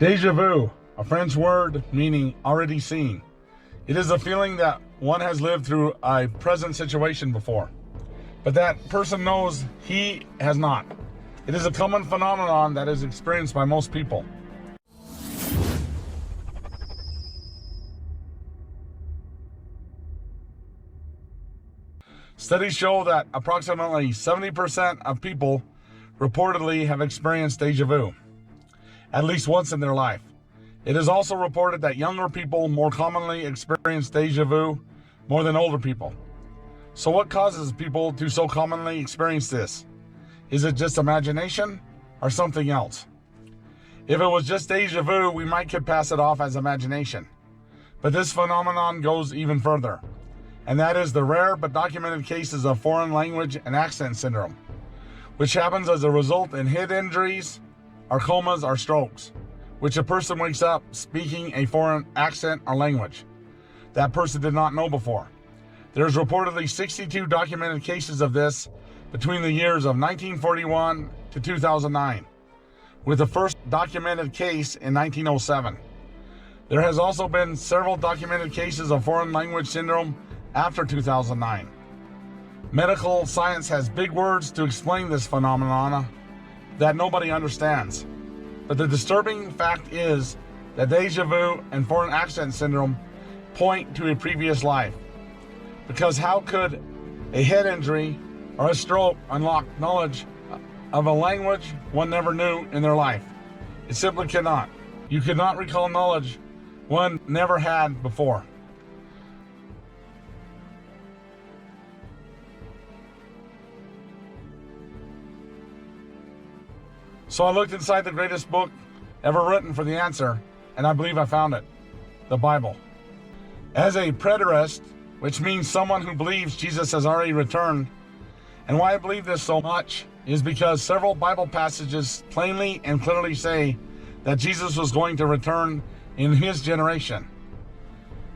Deja vu, a French word meaning already seen. It is a feeling that one has lived through a present situation before, but that person knows he has not. It is a common phenomenon that is experienced by most people. Studies show that approximately 70% of people reportedly have experienced deja vu at least once in their life. It is also reported that younger people more commonly experience deja vu more than older people. So what causes people to so commonly experience this? Is it just imagination or something else? If it was just deja vu, we could pass it off as imagination. But this phenomenon goes even further, and that is the rare but documented cases of foreign language and accent syndrome, which happens as a result in head injuries, or comas, or strokes, which a person wakes up speaking a foreign accent or language that person did not know before. There's reportedly 62 documented cases of this between the years of 1941 to 2009, with the first documented case in 1907. There has also been several documented cases of foreign language syndrome after 2009. Medical science has big words to explain this phenomenon that nobody understands. But the disturbing fact is that deja vu and foreign accent syndrome point to a previous life. Because how could a head injury or a stroke unlock knowledge of a language one never knew in their life? It simply cannot. You cannot recall knowledge one never had before. So I looked inside the greatest book ever written for the answer, and I believe I found it, the Bible. As a preterist, which means someone who believes Jesus has already returned, and why I believe this so much is because several Bible passages plainly and clearly say that Jesus was going to return in his generation,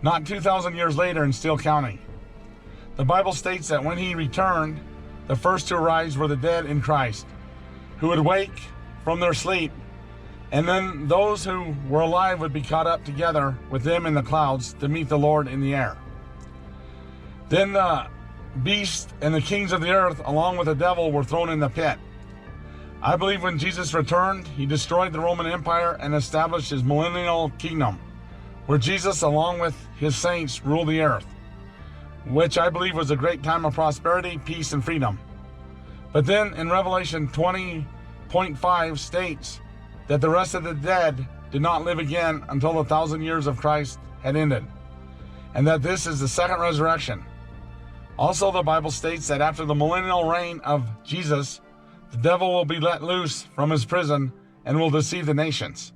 not 2,000 years later and still counting. The Bible states that when he returned, the first to arise were the dead in Christ, who would wake from their sleep, and then those who were alive would be caught up together with them in the clouds to meet the Lord in the air. Then the beast and the kings of the earth, along with the devil, were thrown in the pit. I believe when Jesus returned, he destroyed the Roman Empire and established his millennial kingdom, where Jesus, along with his saints, ruled the earth, which I believe was a great time of prosperity, peace, and freedom. But then in Revelation 20:5 states that the rest of the dead did not live again until the 1,000 years of Christ had ended, and that this is the second resurrection. Also, the Bible states that after the millennial reign of Jesus, the devil will be let loose from his prison and will deceive the nations.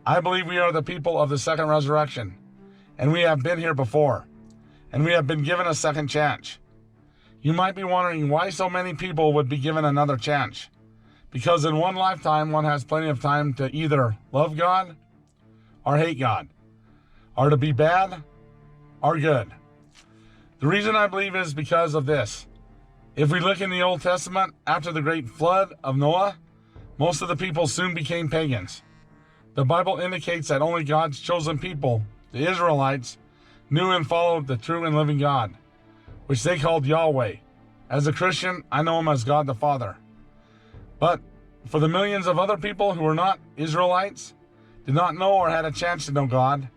I believe we are the people of the second resurrection, and we have been here before, and we have been given a second chance. You might be wondering why so many people would be given another chance. Because in one lifetime, one has plenty of time to either love God or hate God, or to be bad or good. The reason I believe is because of this. If we look in the Old Testament, after the great flood of Noah, most of the people soon became pagans. The Bible indicates that only God's chosen people, the Israelites, knew and followed the true and living God, which they called Yahweh. As a Christian, I know him as God the Father. But for the millions of other people who were not Israelites, did not know or had a chance to know God,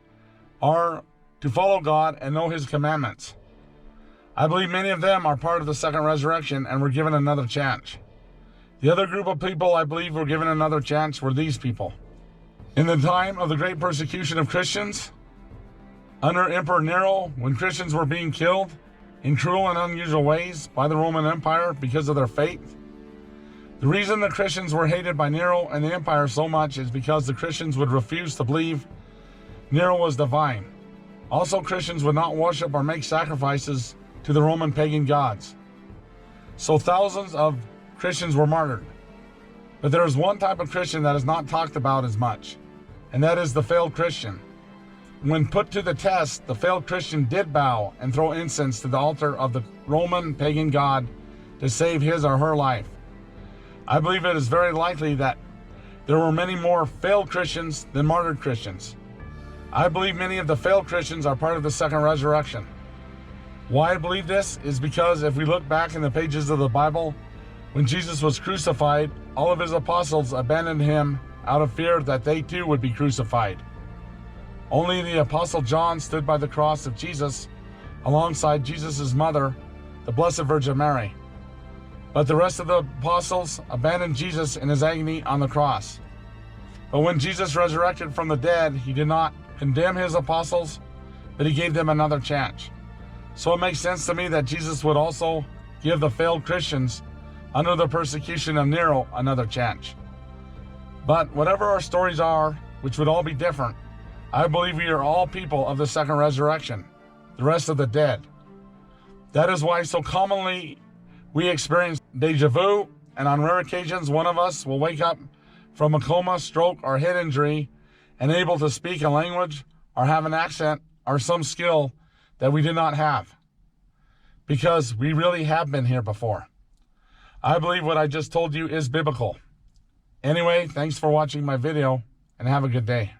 or to follow God and know his commandments, I believe many of them are part of the second resurrection and were given another chance. The other group of people I believe were given another chance were these people. In the time of the great persecution of Christians, under Emperor Nero, when Christians were being killed in cruel and unusual ways by the Roman Empire because of their faith, the reason the Christians were hated by Nero and the empire so much is because the Christians would refuse to believe Nero was divine. Also, Christians would not worship or make sacrifices to the Roman pagan gods. So thousands of Christians were martyred. But there is one type of Christian that is not talked about as much, and that is the failed Christian. When put to the test, the failed Christian did bow and throw incense to the altar of the Roman pagan god to save his or her life. I believe it is very likely that there were many more failed Christians than martyred Christians. I believe many of the failed Christians are part of the second resurrection. Why I believe this is because if we look back in the pages of the Bible, when Jesus was crucified, all of his apostles abandoned him out of fear that they too would be crucified. Only the apostle John stood by the cross of Jesus alongside Jesus' mother, the Blessed Virgin Mary. But the rest of the apostles abandoned Jesus in his agony on the cross. But when Jesus resurrected from the dead, he did not condemn his apostles, but he gave them another chance. So it makes sense to me that Jesus would also give the failed Christians under the persecution of Nero another chance. But whatever our stories are, which would all be different, I believe we are all people of the second resurrection, the rest of the dead. That is why so commonly we experience deja vu, and on rare occasions one of us will wake up from a coma, stroke, or head injury and able to speak a language or have an accent or some skill that we did not have, because we really have been here before. I believe what I just told you is biblical. Anyway, thanks for watching my video, and have a good day.